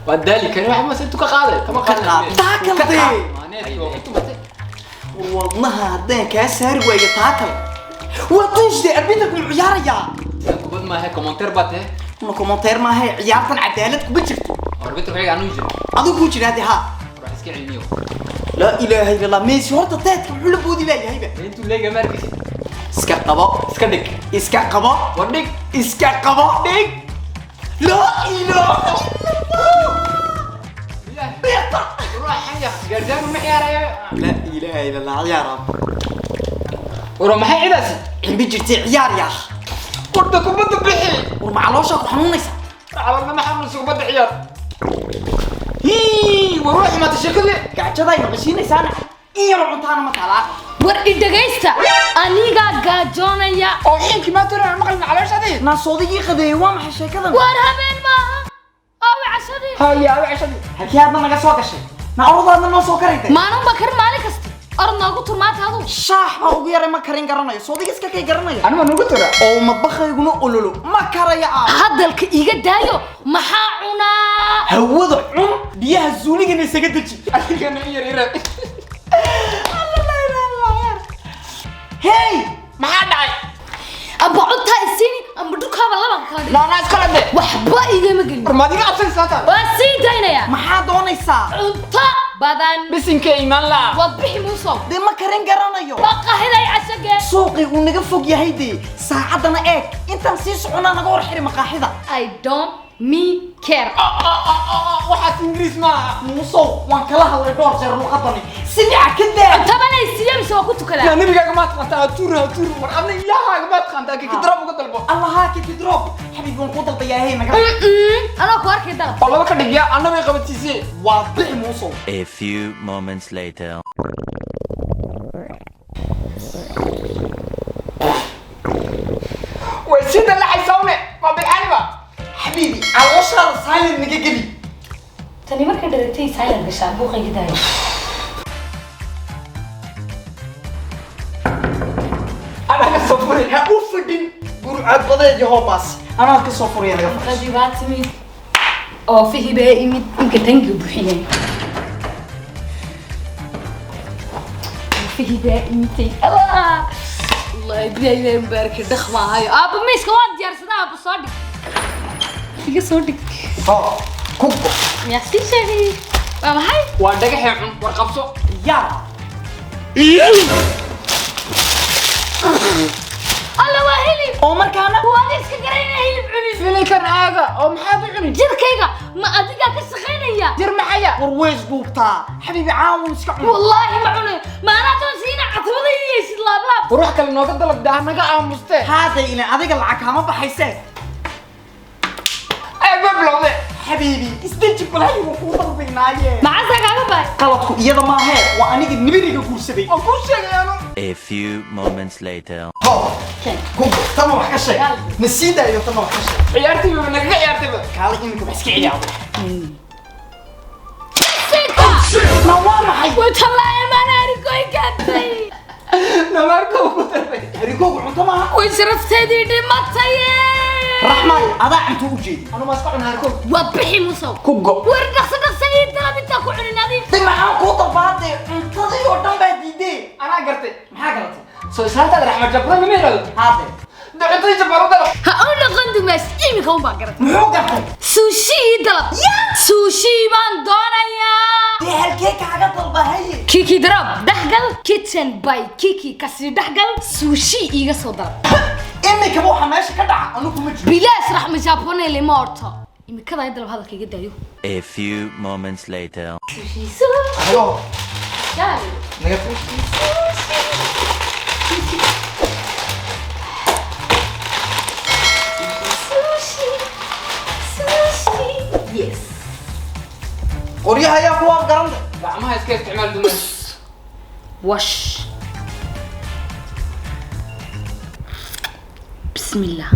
ودالك انا واحد ما سنتو كقاده تما قاده تاكلتي والله هدين كاسر ويا تاكل ودوش دي اربيتك بالعيار يا كبد ما هي كومنتير باته ما كومنتير ما هي عيارتن عدالتك بجرت اربيتك وحي عنو يجري ادو كو جرادي ها روح اسكي علميو لا اله الا الله ميسي هورتا تاتك وحلو بودي لا هيبه انتو ليغا ماركس اسكا قبا اسكا دك اسكا قبا ودك اسكا قبا دك لا اله بيطا روح حاجه قردان ومحيار لا اله الا الله يا رب وروح محي عداسي عم بجرتي عيار يا اخ قردك وبد بخي ومعلوشك وحنونيسا على ما حمل سوق بد عيار هي وروح ما تشكلي قاعدتي ماشينيسا انا iyo cuntaana ma kala war idagaysta aniga gaajoonaya oo xinki ma tira maqalna calooshaday na soodigi qaday waa maxay sheekadan war habeen maaha oo cashadii haya cashadii halkii aad naga soo gashay na ordaadna noo soo karaytay maanan bakar maalin kasta orod noogu turmaata adu shaax baa ugu yaray ma karin garanayo soodigi iska kay garanaya anuma nugu tira oo madbaxayguna ololo ma karaya hadalka iga daayo maxaa cunaa hawada cun biyaha zuuligana isaga daji adigana yar hey maxaa dhacay aba cunta isini amba dhulkaaba laba kala dhig laana iska lade waxba igama gelin farmaadiga absan saata waa sii daynaya maxaa doonaysaa cunto badan bisinka iimaan la waa bixi muusow de ma karin garanayo baqahiday cashage suuqi uu naga fog yahay de saacadana eeg intaan sii soconaa naga hor xiri maqaaxida I don't me care waxaad ingiriis maaha muusow waan kala hadlay dhowr jeer luqadani sidica ka daa tabanay siyamsi waa ku tukadaa yaa nabigaaga maad qantaa tuur war adna ilaahaaga maad qantaa kii drop uga dalbo allaha kii drop xabiib waan ku dalbayaa hey naga anoo ku arkay dalab oo laba ka dhigya annabay qabatiisii waa bixi muusow A few moments later. way sida la xisawne ma bilcaniba حبيبي على وشها صاير نجيجلي tani markay dhalatay silent gashaa buuqayga daayo ana ka soo furay ha u fadhin burcad badeed yahow baas anaa ka soo furaya naga fadhi qadibaad timid oo fihi baa imid inka tangi buuxinay fihi baa imid allah ibrahim barka dhakhmaayo aaba miiska waan diyaarsadaa aaba soo dhig iga soo dhig ها كوكو يا سيدي بابا هاي waa dhagaxay cun war qabso يا الله واهلي oo markaana وانا iska garanay hilib cuni filinkan aaga oo maxaad u cuni jirkayga ma adiga ka shaqeynaya jir maxaya warweys duubtaa xabiibi caawin iska cun والله ما cuni ma ana toosina catwada yeesid laab laab ruux kale nooga dalab daa naga aamuste hada ila adiga lacag kama baxaysee ay bablowde حبيبي استجب لهي وفوضل بينايه ما عساك على باي qaladku iyada ma ahe waa aniga nibiriga guursaday oo ku sheegayaano A few moments later. ho kugo tama wax ka sheeg nasiida iyo tama wax ka sheeg ciyaartii baa naga ciyaartay kaala imika wax iska ciyaar سيكا ma waa maxay وطلع ما ناري كوي كاتي namarka ugu darbay harigoogu cunto maaha وشرفتي دي مطيه raxmaan adaa cunto u jeedi anu ma iska cunaa ko وبحي مصو kugo ورد دخس انت انت كو عنادي de maxaan kuu dalbaadee cuntadii oo dhan baa diidee anaa gartay maxaa galatay soo islaanta raxmad jabra ma meelado haade dacantay jabaro dalab هقول لك قندو ماس ايمي كون باقرت muxuu gartay سوشي دلب سوشي بان دونايا dee halkee kaaga dalbahaye كيكي درب دحقل كيتشن باي كيكي كسري دحقل سوشي ايغا سو درب imika waxa meesha ka dhaca anu kuma jiro بلاش راح مجابوني لي مورتا ايمي كذا يدلب هذا كيغا دايو A few moments later. سوشي سوشي ayo يا naga fiir سوشي سوشي يس qoryaha ayaa kuwaa garanta gacmaha iska isticmaal duman وش بسم الله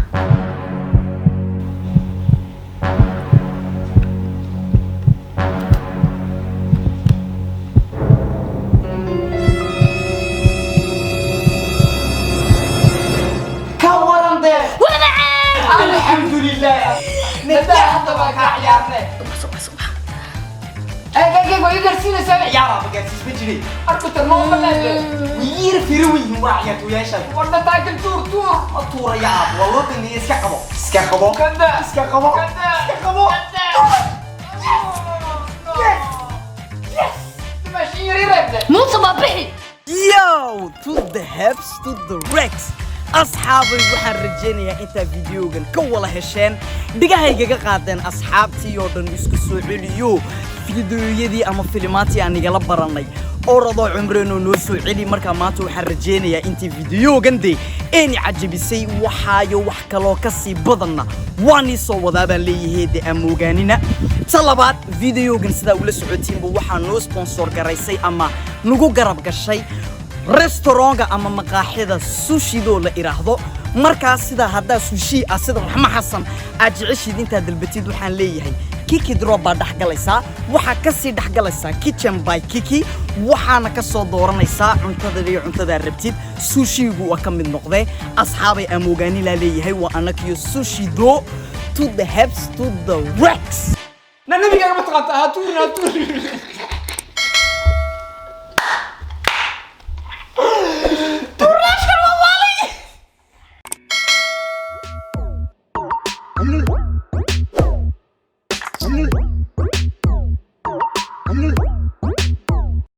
ka waran dee ومعاك alxamdulilah nadaa hadda baa kaa ciyaarnay gaarsiinaysaa ciyaara ma gaarsiis ma jiray arbiter noo banaade wiir firowi waa ciyaartooyaasha warna taakil tuur ma tuuraya waa loo baniye iska qabo kada iska qabo ماشي يريد موسى بابحي Yo, to the hips, to the rex. أصحابي waxaan rajeynayaa inta videogan ka wada hesheen dhigahayga qaadeen asxaabtii oo dhan isku soo celiyo fiidiyoyadii ama filimaantii aan igala baranay orado cumreeno noo soo celi marka maanta waxaan rajeynayaa inta videogan de in cajabisay waxaayo wax kale ka sii badanna waan soo wadaa baan leeyahay de amoogaanina talabaad videogan sida ula socotiinba waxaa noo sponsor garaysay ama nagu garab gashay restaurant ama maqaaxida sushi do la iraahdo markaas sida hadda sushi sida Raxma Xasan aad jeceshid inta dalbatid waxaan leeyahay Kiki Drop baa dhaxgalaysa waxa ka sii dhaxgalaysa Kitchen by Kiki waxaana ka soo dooranaysa cuntada rabtid sushigu waa ka mid noqday asxaabay amoogaani la leeyahay waa anakiyo sushi do to the hips to the rex نبي قاعد بتقطع هاتور